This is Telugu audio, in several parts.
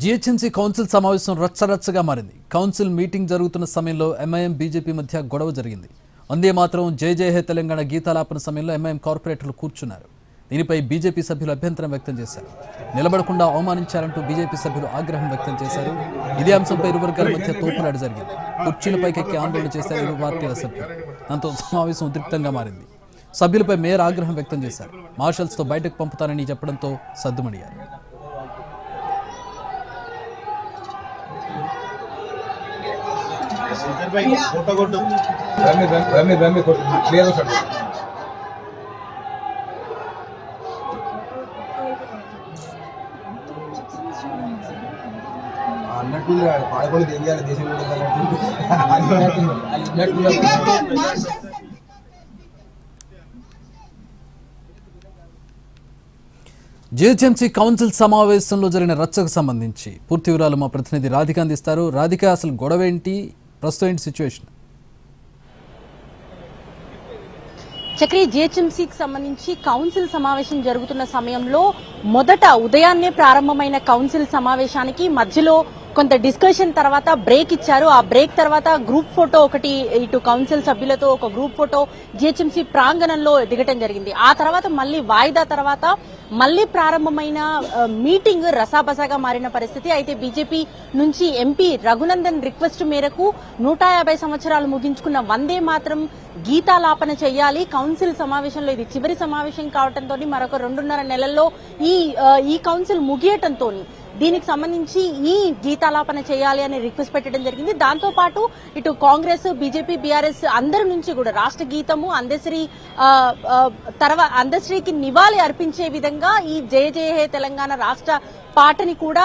జీహెచ్ఎంసీ కౌన్సిల్ సమావేశం రచ్చరచ్చగా మారింది. కౌన్సిల్ మీటింగ్ జరుగుతున్న సమయంలో ఎంఐఎం బీజేపీ మధ్య గొడవ జరిగింది. వందే మాత్రం జై జై హే తెలంగాణ గీతాలాపన సమయంలో ఎంఐఎం కార్పొరేటర్లు కూర్చున్నారు. దీనిపై బీజేపీ సభ్యులు అభ్యంతరం వ్యక్తం చేశారు. నిలబడకుండా అవమానించారంటూ బీజేపీ సభ్యులు ఆగ్రహం వ్యక్తం చేశారు. ఇదే అంశంపై ఇరు వర్గాల మధ్య తోపులాట జరిగింది. కుర్చీలపైకెక్కి ఆందోళన చేశారు ఇరు పార్టీల సభ్యులు. దాంతో సమావేశం ఉద్రిక్తంగా మారింది. సభ్యులపై మేయర్ ఆగ్రహం వ్యక్తం చేశారు. మార్షల్స్తో బయటకు పంపుతానని చెప్పడంతో సద్దుమణియారు. అన్నట్టు పాడకొని తెలియాలి దేశం జీహెచ్ఎంసీ కౌన్సిల్ సమావేశంలో జరిగిన రచ్చకు సంబంధించి పూర్తి వివరాలు మా ప్రతినిధి రాధిక అందిస్తారు. రాధిక, అసలు గొడవ ఏంటి, ప్రస్తుతం ఏంటి సిచ్యువేషన్? చక్రి, జీహెచ్ఎంసీకి సంబంధించి కౌన్సిల్ సమావేశం జరుగుతున్న సమయంలో మొదట ఉదయాన్నే ప్రారంభమైన కౌన్సిల్ సమావేశానికి మధ్యలో కొంత డిస్కషన్ తర్వాత బ్రేక్ ఇచ్చారు. ఆ బ్రేక్ తర్వాత గ్రూప్ ఫోటో ఒకటి ఇటు కౌన్సిల్ సభ్యులతో ఒక గ్రూప్ ఫోటో జీహెచ్ఎంసీ ప్రాంగణంలో దిగటం జరిగింది. ఆ తర్వాత మళ్లీ వాయిదా తర్వాత మళ్లీ ప్రారంభమైన మీటింగ్ రసాబసాగా మారిన పరిస్థితి. అయితే బీజేపీ నుంచి ఎంపీ రఘునందన్ రిక్వెస్ట్ మేరకు 150 సంవత్సరాలు ముగించుకున్న వందే మాత్రం గీతాలాపన చేయాలి. కౌన్సిల్ సమావేశంలో ఇది చివరి సమావేశం కావడంతో మరొక 2.5 నెలల్లో ఈ కౌన్సిల్ ముగియటంతో దీనికి సంబంధించి ఈ గీతాలాపన చేయాలి అని రిక్వెస్ట్ పెట్టడం జరిగింది. దాంతో పాటు ఇటు కాంగ్రెస్, బీజేపీ, బీఆర్ఎస్ అందరి నుంచి కూడా రాష్ట్ర గీతము అందశ్రీకి నివాళి అర్పించే విధంగా ఈ జయ జయ హే తెలంగాణ రాష్ట్ర పాటని కూడా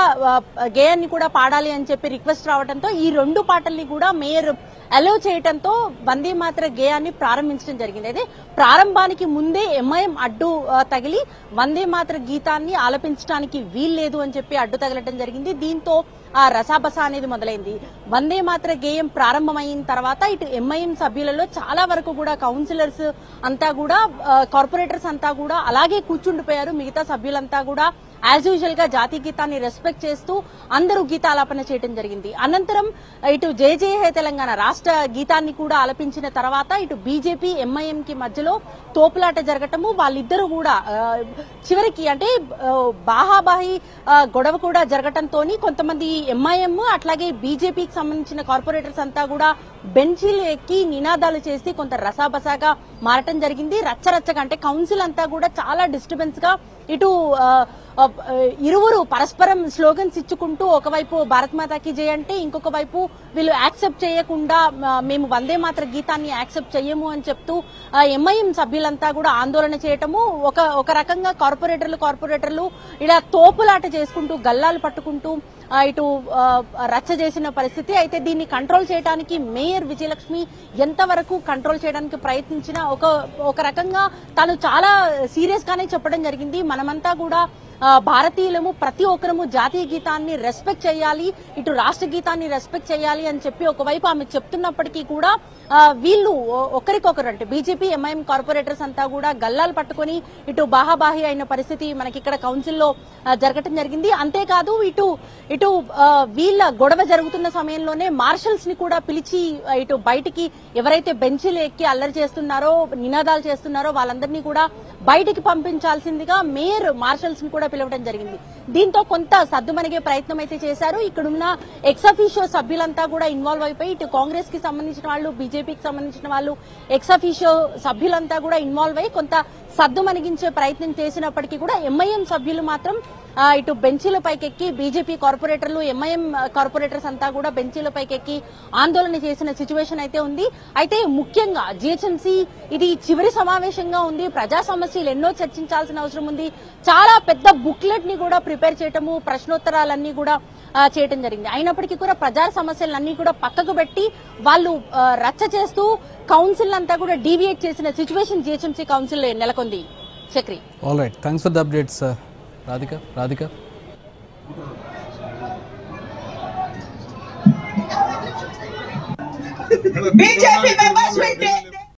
గేయాన్ని కూడా పాడాలి అని చెప్పి రిక్వెస్ట్ రావడంతో ఈ 2 పాటల్ని కూడా మేయర్ అలౌ చేయడంతో వందే మాత్ర గేయాన్ని ప్రారంభించడం జరిగింది. అయితే ప్రారంభానికి ముందే ఎంఐఎం అడ్డు తగిలి వందే మాత్ర గీతాన్ని ఆలపించడానికి వీల్లేదు అని చెప్పి అడ్డు తగలటం జరిగింది. దీంతో ఆ రసాబసా అనేది మొదలైంది. వందే మాత్ర గేయం ప్రారంభమైన తర్వాత ఇటు ఎంఐఎం సభ్యులలో చాలా వరకు కూడా కౌన్సిలర్స్ అంతా కూడా కార్పొరేటర్స్ అంతా కూడా అలాగే కూర్చుండిపోయారు. మిగతా సభ్యులంతా కూడా యాజ్ యూజువల్ గా జాతీయ గీతాన్ని రెస్పెక్ట్ చేస్తూ అందరూ గీతాలాపన చేయడం జరిగింది. అనంతరం ఇటు జయ జయ హే తెలంగాణ రాష్ట్ర గీతాన్ని కూడా ఆలపించిన తర్వాత ఇటు బీజేపీ, ఎంఐఎం కి మధ్యలో తోపులాట జరగటము, వాళ్ళిద్దరూ కూడా చివరికి అంటే బాహాబాహి గొడవ కూడా జరగటంతో కొంతమంది ఎంఐఎం అట్లాగే బీజేపీకి సంబంధించిన కార్పొరేటర్స్ అంతా కూడా బెంచీలు ఎక్కి నినాదాలు చేసి కొంత రసాబసాగా మారటం జరిగింది. రచ్చరచ్చగా అంటే కౌన్సిల్ అంతా కూడా చాలా డిస్టర్బెన్స్ గా ఇటు ఇరువురు పరస్పరం స్లోగన్స్ ఇచ్చుకుంటూ ఒకవైపు భారత్ మాతాకి జై అంటే ఇంకొక వైపు వీళ్ళు యాక్సెప్ట్ చేయకుండా మేము వందే మాత్ర గీతాన్ని యాక్సెప్ట్ చేయము అని చెప్తూ ఎంఐఎం సభ్యులంతా కూడా ఆందోళన చేయటము, ఒక రకంగా కార్పొరేటర్లు ఇలా తోపులాట చేసుకుంటూ గల్లాలు పట్టుకుంటూ ఇటు రచ్చ చేసిన పరిస్థితి. అయితే దీన్ని కంట్రోల్ చేయడానికి మేయర్ విజయలక్ష్మి ఎంతవరకు కంట్రోల్ చేయడానికి ప్రయత్నించినా ఒక రకంగా తాను చాలా సీరియస్ గానే చెప్పడం జరిగింది. మనమంతా కూడా భారతీయులము, ప్రతి ఒక్కరము జాతీయ గీతాన్ని రెస్పెక్ట్ చేయాలి, ఇటు రాష్ట్ర గీతాన్ని రెస్పెక్ట్ చేయాలి అని చెప్పి ఒకవైపు ఆమె చెప్తున్నప్పటికీ కూడా వీళ్ళు ఒకరికొకరు అంటే బీజేపీ, ఎంఐఎం కార్పొరేటర్స్ అంతా కూడా గల్లాలు పట్టుకుని ఇటు బాహాబాహి అయిన పరిస్థితి మనకి ఇక్కడ కౌన్సిల్లో జరగటం జరిగింది. అంతేకాదు ఇటు వీళ్ళ గొడవ జరుగుతున్న సమయంలోనే మార్షల్స్ ని కూడా పిలిచి ఇటు బయటికి ఎవరైతే బెంచీలు ఎక్కి అల్లరి చేస్తున్నారో, నినాదాలు చేస్తున్నారో వాళ్ళందరినీ కూడా బయటికి పంపించాల్సిందిగా మేయర్ మార్షల్స్ ని కూడా పిలవడం జరిగింది. దీంతో కొంత సద్దుమణిగే ప్రయత్నం అయితే చేశారు. ఇక్కడున్న ఎక్స్-అఫీషియో సభ్యులంతా కూడా ఇన్వాల్వ్ అయిపోయి ఇటు కాంగ్రెస్ కి సంబంధించిన వాళ్ళు, బీజేపీకి సంబంధించిన వాళ్ళు, ఎక్స్-అఫీషియో సభ్యులంతా కూడా ఇన్వాల్వ్ అయ్యి కొంత సద్దుమణిగించే ప్రయత్నం చేసినప్పటికీ కూడా ఎంఐఎం సభ్యులు మాత్రం ఇటు బెంచీలపైకెక్కి బీజేపీ కార్పొరేటర్లు, ఎంఐఎం కార్పొరేటర్స్ అంతా కూడా బెంచీలపైకెక్కి ఆందోళన చేసిన సిచ్యువేషన్ అయితే ఉంది. అయితే ముఖ్యంగా జీహెచ్ఎంసీ ఇది చివరి సమావేశంగా ఉంది. ప్రజా సమస్యలు ఎన్నో చర్చించాల్సిన అవసరం ఉంది. చాలా పెద్ద బుక్లెట్ ని కూడా ప్రిపేర్ చేయటము, ప్రశ్నోత్తరాలన్నీ కూడా చేయటం జరిగింది. అయినప్పటికీ కూడా ప్రజా సమస్యలన్నీ కూడా పక్కకు పెట్టి వాళ్ళు రచ్చ చేస్తూ కౌన్సిల్ అంతా కూడా డీవియేట్ చేసిన సిచ్యువేషన్ జీహెచ్ఎంసీ కౌన్సిల్ నెలకొంది. Chakri, all right, thanks for the updates Radhika. BJP members will take